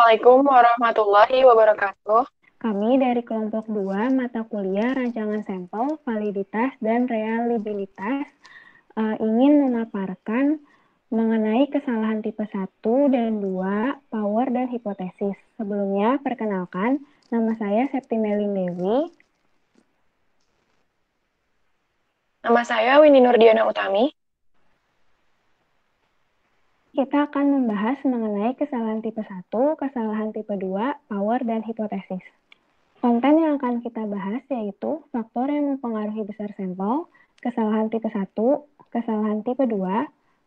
Assalamualaikum warahmatullahi wabarakatuh. Kami dari kelompok 2 mata kuliah rancangan sampel, validitas, dan reliabilitas ingin memaparkan mengenai kesalahan tipe 1 dan 2, power dan hipotesis. Sebelumnya, perkenalkan, nama saya Septi Melin Dewi. Nama saya Windy Nurdiana Utami. Kita akan membahas mengenai kesalahan tipe 1, kesalahan tipe 2, power, dan hipotesis. Konten yang akan kita bahas yaitu faktor yang mempengaruhi besar sampel, kesalahan tipe 1, kesalahan tipe 2,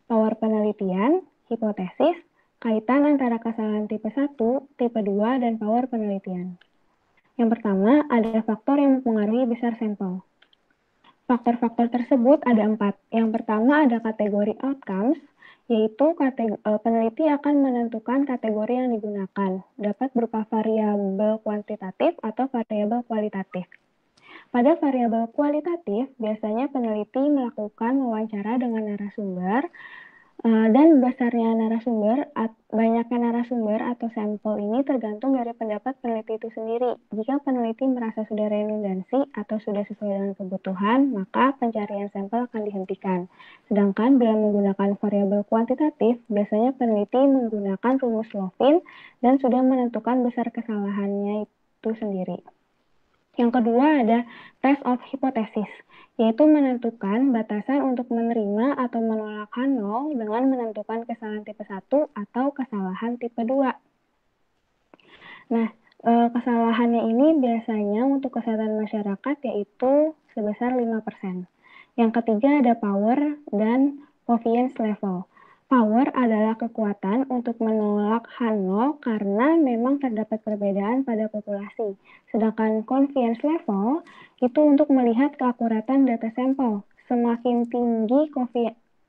power penelitian, hipotesis, kaitan antara kesalahan tipe 1, tipe 2, dan power penelitian. Yang pertama, ada faktor yang mempengaruhi besar sampel. Faktor-faktor tersebut ada 4. Yang pertama ada kategori outcomes, yaitu peneliti akan menentukan kategori yang digunakan. Dapat berupa variabel kuantitatif atau variabel kualitatif. Pada variabel kualitatif, biasanya peneliti melakukan wawancara dengan narasumber dan besarnya banyaknya narasumber atau sampel ini tergantung dari pendapat peneliti itu sendiri. Jika peneliti merasa sudah redundansi atau sudah sesuai dengan kebutuhan, maka pencarian sampel akan dihentikan. Sedangkan bila menggunakan variabel kuantitatif, biasanya peneliti menggunakan rumus Lovin dan sudah menentukan besar kesalahannya itu sendiri. Yang kedua ada test of hypothesis, yaitu menentukan batasan untuk menerima atau menolak H0 dengan menentukan kesalahan tipe 1 atau kesalahan tipe 2. Nah, kesalahannya ini biasanya untuk kesehatan masyarakat yaitu sebesar 5%. Yang ketiga ada power dan confidence level. Power adalah kekuatan untuk menolak H0 karena memang terdapat perbedaan pada populasi. Sedangkan confidence level itu untuk melihat keakuratan data sampel. Semakin tinggi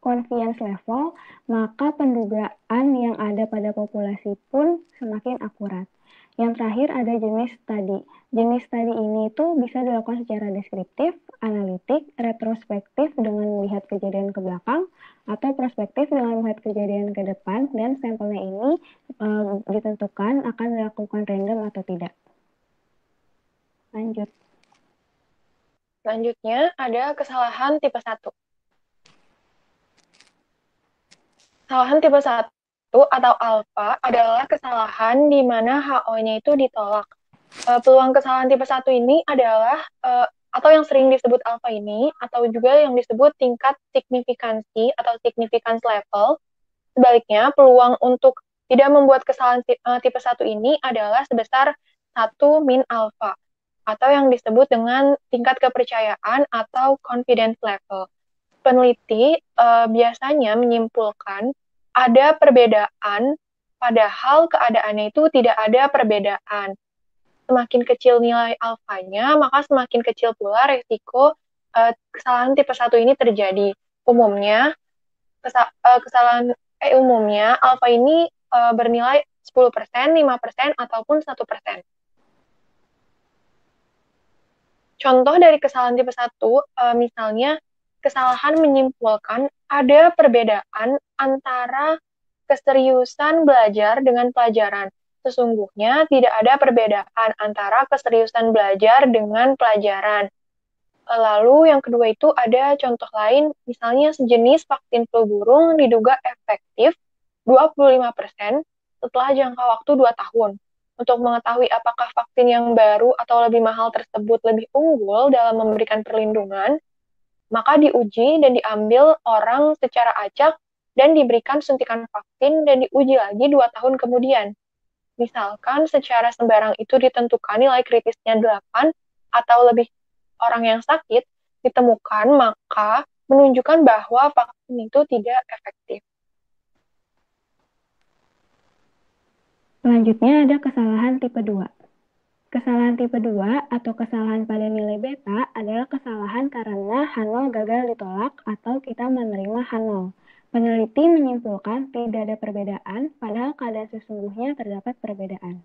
confidence level, maka pendugaan yang ada pada populasi pun semakin akurat. Yang terakhir ada jenis studi. Jenis studi ini itu bisa dilakukan secara deskriptif, analitik, retrospektif dengan melihat kejadian ke belakang, atau prospektif dengan melihat kejadian ke depan, dan sampelnya ini ditentukan akan dilakukan random atau tidak. Lanjut. Selanjutnya ada kesalahan tipe 1. Kesalahan tipe 1 atau alfa adalah kesalahan di mana HO-nya itu ditolak. Peluang kesalahan tipe 1 ini adalah atau yang sering disebut alfa ini atau juga yang disebut tingkat signifikansi atau significance level. Sebaliknya, peluang untuk tidak membuat kesalahan tipe 1 ini adalah sebesar 1 min alfa atau yang disebut dengan tingkat kepercayaan atau confidence level. Peneliti biasanya menyimpulkan ada perbedaan, padahal keadaannya itu tidak ada perbedaan. Semakin kecil nilai alfanya, maka semakin kecil pula resiko kesalahan tipe 1 ini terjadi. Umumnya, umumnya alfa ini bernilai 10%, 5%, ataupun 1%. Contoh dari kesalahan tipe 1, misalnya kesalahan menyimpulkan ada perbedaan antara keseriusan belajar dengan pelajaran. Sesungguhnya tidak ada perbedaan antara keseriusan belajar dengan pelajaran. Lalu yang kedua itu ada contoh lain, misalnya sejenis vaksin flu burung diduga efektif 25% setelah jangka waktu 2 tahun. Untuk mengetahui apakah vaksin yang baru atau lebih mahal tersebut lebih unggul dalam memberikan perlindungan, maka diuji dan diambil orang secara acak dan diberikan suntikan vaksin dan diuji lagi 2 tahun kemudian. Misalkan secara sembarang itu ditentukan nilai kritisnya 8 atau lebih orang yang sakit ditemukan, maka menunjukkan bahwa vaksin itu tidak efektif. Selanjutnya ada kesalahan tipe 2. Kesalahan tipe 2 atau kesalahan pada nilai beta adalah kesalahan karena H0 gagal ditolak atau kita menerima H0. Peneliti menyimpulkan tidak ada perbedaan, padahal keadaan sesungguhnya terdapat perbedaan.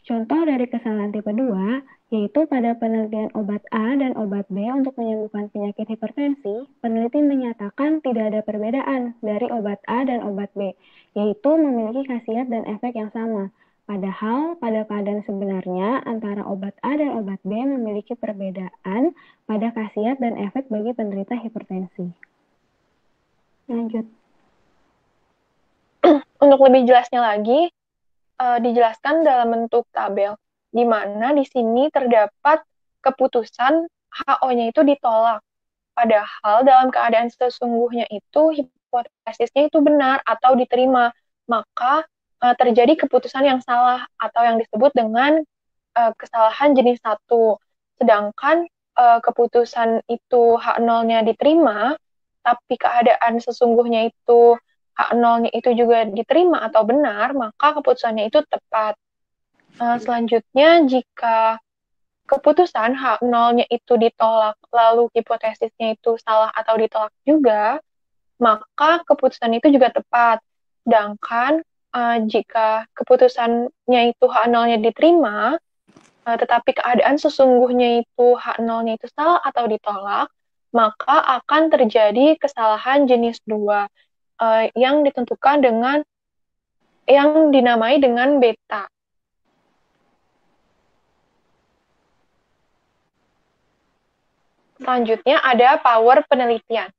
Contoh dari kesalahan tipe 2 yaitu pada penelitian obat A dan obat B untuk menyembuhkan penyakit hipertensi, peneliti menyatakan tidak ada perbedaan dari obat A dan obat B, yaitu memiliki khasiat dan efek yang sama. Padahal pada keadaan sebenarnya antara obat A dan obat B memiliki perbedaan pada khasiat dan efek bagi penderita hipertensi. Lanjut. Untuk lebih jelasnya lagi, dijelaskan dalam bentuk tabel, di mana di sini terdapat keputusan HO-nya itu ditolak. Padahal dalam keadaan sesungguhnya itu hipotesisnya itu benar atau diterima, maka terjadi keputusan yang salah atau yang disebut dengan kesalahan jenis 1. Sedangkan keputusan itu H0-nya diterima, tapi keadaan sesungguhnya itu H0-nya itu juga diterima atau benar, maka keputusannya itu tepat. Selanjutnya, jika keputusan H0-nya itu ditolak, lalu hipotesisnya itu salah atau ditolak juga, maka keputusan itu juga tepat. Sedangkan jika keputusannya itu H0-nya diterima, tetapi keadaan sesungguhnya itu H0-nya itu salah atau ditolak, maka akan terjadi kesalahan jenis 2 yang ditentukan dengan yang dinamai dengan beta. Selanjutnya ada power penelitian.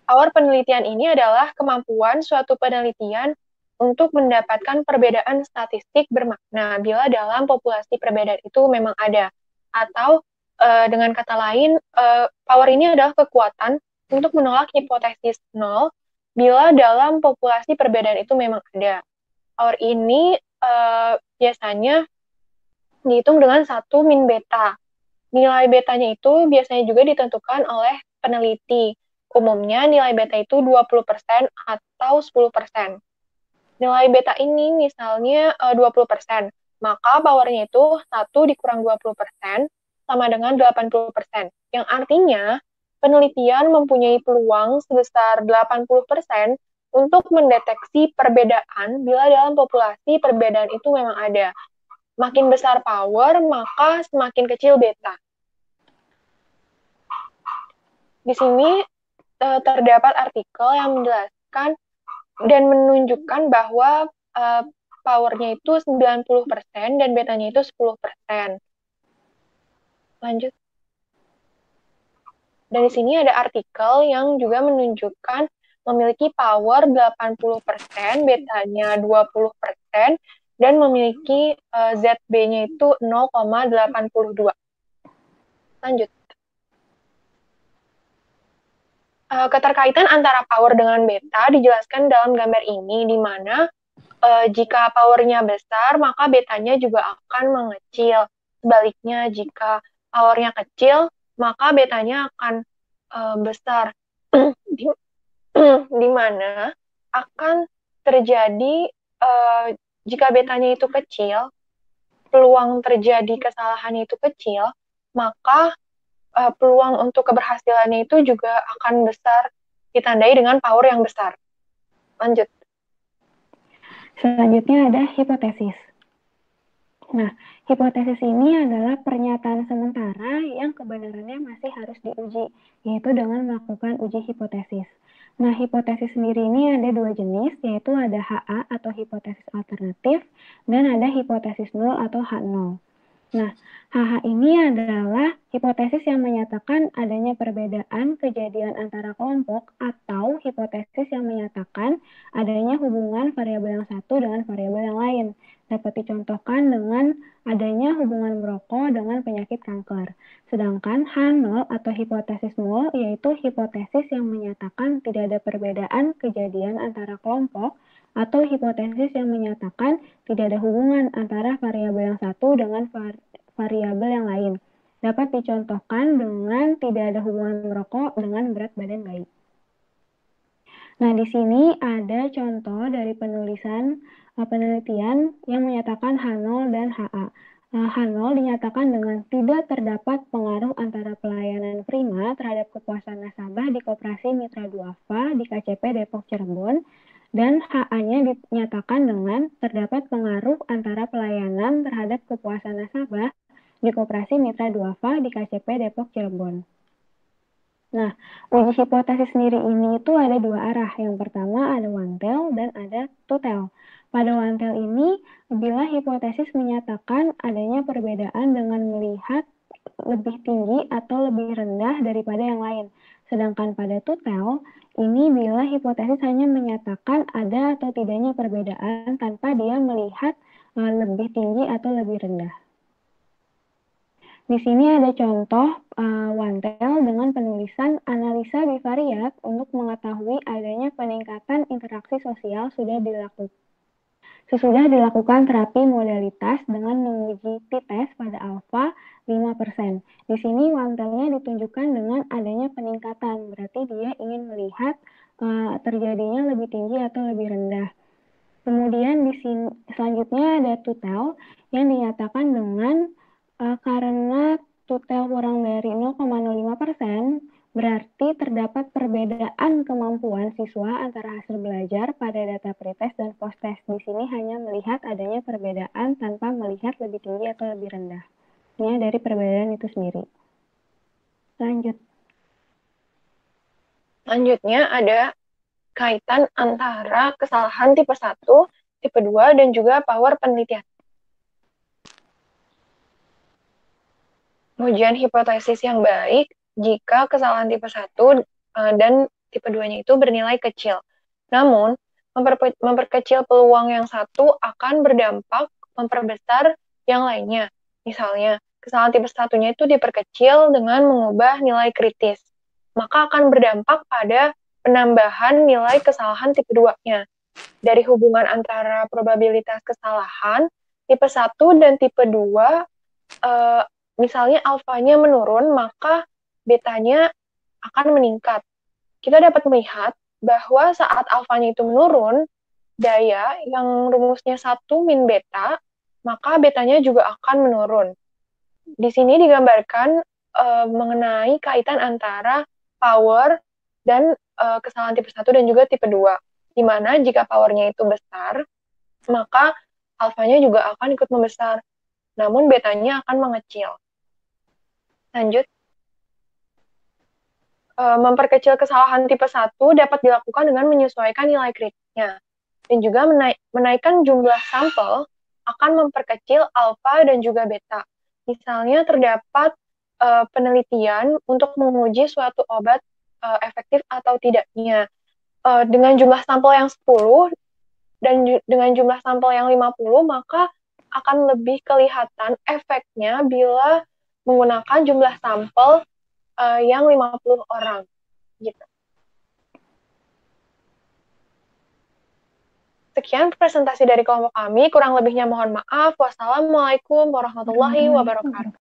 Power penelitian ini adalah kemampuan suatu penelitian untuk mendapatkan perbedaan statistik bermakna bila dalam populasi perbedaan itu memang ada. Atau dengan kata lain, power ini adalah kekuatan untuk menolak hipotesis 0 bila dalam populasi perbedaan itu memang ada. Power ini biasanya dihitung dengan 1 min beta. Nilai betanya itu biasanya juga ditentukan oleh peneliti. Umumnya nilai beta itu 20% atau 10%. Nilai beta ini misalnya 20%, maka powernya itu 1 dikurang 20% sama dengan 80%. Yang artinya penelitian mempunyai peluang sebesar 80% untuk mendeteksi perbedaan bila dalam populasi perbedaan itu memang ada. Makin besar power, maka semakin kecil beta. Di sini terdapat artikel yang menjelaskan dan menunjukkan bahwa powernya itu 90% dan betanya itu 10%. Lanjut. Dan di sini ada artikel yang juga menunjukkan memiliki power 80%, betanya 20%, dan memiliki ZB-nya itu 0,82. Lanjut. Keterkaitan antara power dengan beta dijelaskan dalam gambar ini, di mana jika powernya besar, maka betanya juga akan mengecil. Sebaliknya, jika powernya kecil, maka betanya akan besar. Di mana akan terjadi, jika betanya itu kecil, peluang terjadi kesalahannya itu kecil, maka peluang untuk keberhasilannya itu juga akan besar, ditandai dengan power yang besar. Lanjut. Selanjutnya ada hipotesis. Nah, hipotesis ini adalah pernyataan sementara yang kebenarannya masih harus diuji, yaitu dengan melakukan uji hipotesis. Nah, hipotesis sendiri ini ada 2 jenis, yaitu ada HA atau hipotesis alternatif, dan ada hipotesis nol atau H0. Nah, HH ini adalah hipotesis yang menyatakan adanya perbedaan kejadian antara kelompok atau hipotesis yang menyatakan adanya hubungan variabel yang satu dengan variabel yang lain. Dapat dicontohkan dengan adanya hubungan merokok dengan penyakit kanker. Sedangkan H0 atau hipotesis nol yaitu hipotesis yang menyatakan tidak ada perbedaan kejadian antara kelompok atau hipotesis yang menyatakan tidak ada hubungan antara variabel yang satu dengan variabel yang lain. Dapat dicontohkan dengan tidak ada hubungan merokok dengan berat badan bayi. Nah, di sini ada contoh dari penelitian yang menyatakan H0 dan HA. H0 dinyatakan dengan tidak terdapat pengaruh antara pelayanan prima terhadap kepuasan nasabah di Koperasi Mitra Duafa di KCP Depok Cirebon, dan HA-nya dinyatakan dengan terdapat pengaruh antara pelayanan terhadap kepuasan nasabah di Koperasi Mitra Duafa di KCP Depok Cirebon. Nah, uji hipotesis sendiri ini itu ada 2 arah. Yang pertama ada one tail dan ada two tail. Pada wantel ini, bila hipotesis menyatakan adanya perbedaan dengan melihat lebih tinggi atau lebih rendah daripada yang lain. Sedangkan pada tutel, ini bila hipotesis hanya menyatakan ada atau tidaknya perbedaan tanpa dia melihat lebih tinggi atau lebih rendah. Di sini ada contoh wantel dengan penulisan analisa bivariat untuk mengetahui adanya peningkatan interaksi sosial sesudah dilakukan terapi modalitas dengan menguji t-test pada alfa 5%. Di sini wantelnya ditunjukkan dengan adanya peningkatan, berarti dia ingin melihat terjadinya lebih tinggi atau lebih rendah. Kemudian di sini selanjutnya ada tutel yang dinyatakan dengan karena tutel kurang dari 0,05%, berarti terdapat perbedaan kemampuan siswa antara hasil belajar pada data pretest dan posttest. Di sini hanya melihat adanya perbedaan tanpa melihat lebih tinggi atau lebih rendah. Ini dari perbedaan itu sendiri. Lanjut. Selanjutnya ada kaitan antara kesalahan tipe 1, tipe 2, dan juga power penelitian. Pengujian hipotesis yang baik jika kesalahan tipe 1 dan tipe 2-nya itu bernilai kecil. Namun, memperkecil peluang yang satu akan berdampak memperbesar yang lainnya. Misalnya, kesalahan tipe 1-nya itu diperkecil dengan mengubah nilai kritis. Maka akan berdampak pada penambahan nilai kesalahan tipe 2-nya. Dari hubungan antara probabilitas kesalahan, tipe 1 dan tipe 2 misalnya alfanya menurun, maka betanya akan meningkat. Kita dapat melihat bahwa saat alfanya itu menurun, daya yang rumusnya 1 min beta, maka betanya juga akan menurun. Di sini digambarkan mengenai kaitan antara power dan kesalahan tipe 1 dan juga tipe 2. Di mana jika powernya itu besar, maka alfanya juga akan ikut membesar. Namun betanya akan mengecil. Lanjut. Memperkecil kesalahan tipe 1 dapat dilakukan dengan menyesuaikan nilai kritisnya. Dan juga menaikkan jumlah sampel akan memperkecil alfa dan juga beta. Misalnya terdapat penelitian untuk menguji suatu obat efektif atau tidaknya. Dengan jumlah sampel yang 10 dan dengan jumlah sampel yang 50, maka akan lebih kelihatan efeknya bila menggunakan jumlah sampel yang 50 orang gitu. Sekian presentasi dari kelompok kami, kurang lebihnya mohon maaf. Wassalamualaikum warahmatullahi wabarakatuh.